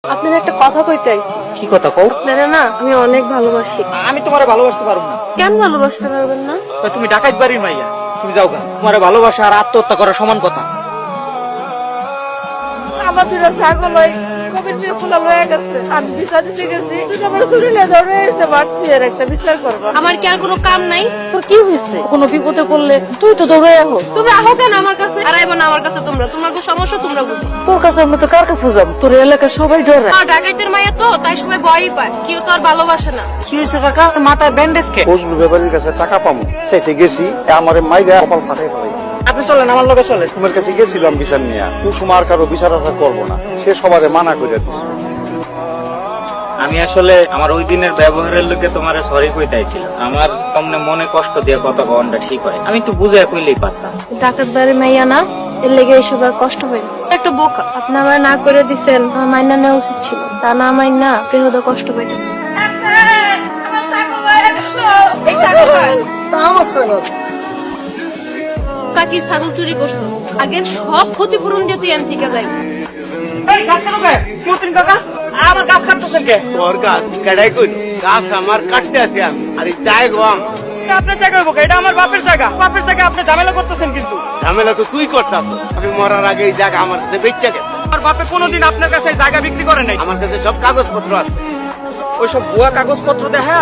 আপনার একটা কথা কইতে আইছি। কি কথা কও? আপনারা না আমি অনেক ভালোবাসি। আমি তোমারে ভালোবাসতে পারবো না। কেন ভালোবাসতে পারবেন না? তুমি ডাকাত বাড়ির মাইয়া, তুমি যাও গা। তোমারে ভালোবাসা আর আত্মহত্যা করা সমান কথা। আমার দুটা ছাগল হয় কবির দিয়ে খোলা লয়ে গেছে, আমি বিচার দিতে গেছি, তুই আমার শরীরে ধরে এসে মারছি, এর একটা বিচার করবা। আমার কি আর কোনো কাম নাই? তোর কি হয়েছে? কোনো বিপদে পড়লে তুই তো দৌড়ে আহো। তোমরা আহো কেন আমার কাছে? আর আইবো না আমার কাছে তোমরা। তোমরা তো সমস্যা তোমরা বুঝো। তোর কাছে আমি তো কার কাছে যাব? তোর এলাকার সবাই ডরে। আর ডাকাইতের মায়া তো, তাই সবাই ভয়ই পায়। কেউ তো আর ভালোবাসে না। কি হয়েছে কাকা? মাথায় ব্যান্ডেজ কে? ফজলু ব্যাপারীর কাছে টাকা পামু চাইতে গেছি, আমারে মাইরা কপাল ফাটাই ফেলাইছে। আপনি চলেন, আমার লগে চলেন। তোমার কাছে গেছিলাম বিচার নিয়ে, কুসুম আর কারো বিচার আশা করবো না, সে সবারে মানা করে দিচ্ছে। আমি আসলে আমার ওই দিনের ব্যবহারের লোকে তোমার সরি কইতাইছিলাম। আমার তোমনে মনে কষ্ট দিয়ে কথা কওয়াটা ঠিক হয়, আমি একটু বুঝে কইলেই পারতাম। ডাকাত বাড়ির মাইয়া না, এর লেগে এইসব আর কষ্ট হয় না। একটা বোকা আপনি আমার না করে দিছেন, আমার মাইনা নেওয়া উচিত ছিল। তা না মাইনা বেহুদ কষ্ট পাইতেছে। কাকি ছাগল চুরি করছো, আগের সব ক্ষতিপূরণ দিয়ে তুই এমন থেকে যাই। এই গাছ কেন কে? মতিন কাকা, আমার গাছ কাটতেছেন কে? তোর গাছ কেডাই কই? গাছ আমার কাটতে আছে আমি, আর এই জায়গা আমার। এটা আপনার জায়গা হইব কে? এটা আমার বাপের জায়গা। বাপের জায়গা আপনি ঝামেলা করতেছেন কিন্তু। ঝামেলা তো তুই করতাস। আমি মরার আগে এই জায়গা আমার কাছে বেচা গেছে। আমার বাপে কোনোদিন আপনার কাছে এই জায়গা বিক্রি করে নাই। আমার কাছে সব কাগজপত্র আছে। ওইসব ভুয়া কাগজপত্র দেখা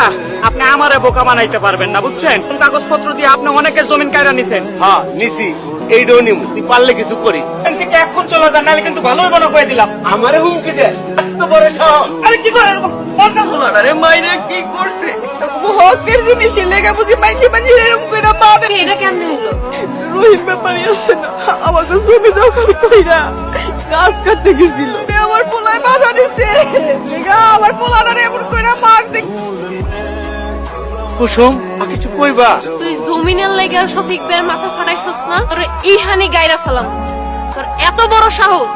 আপনি আমারে বোকা বানাইতে পারবেন না, বুঝছেন? কোন কাগজপত্র দিয়ে আপনি অনেকের জমিন কায়রা নিছেন। হ্যাঁ নিছি, এইটাও নিমু, তুই পারলে কিছু করিস। এখান থেকে এখন চলে যান, নাহলে কিন্তু ভালোই মনে করে দিলাম। আমারে হুমকি দে, এত বড় সাহস। আরে কি করে এরকম? কোনটা শোনা না রে, মাইরে কি করছে? হকের জিনিসের লেগে বুঝি মাইছে মাঝে এরকম করে মারে। এটা কেমনে হলো? রহিম ব্যাপারী আছে না, আমাকে জমি দখল কইরা গাছ কাটতে গেছিল, আমার পোলায় বাধা দিছে, আমার পোলাটারে এমন কইরা মারছে। কুসুম আর কিছু কইবা? তুই জমিনের লেগে শফিক বের মাথা ফাটাইছস না, তোর এই হানি গায়রা ফেলাম। তোর এত বড় সাহস,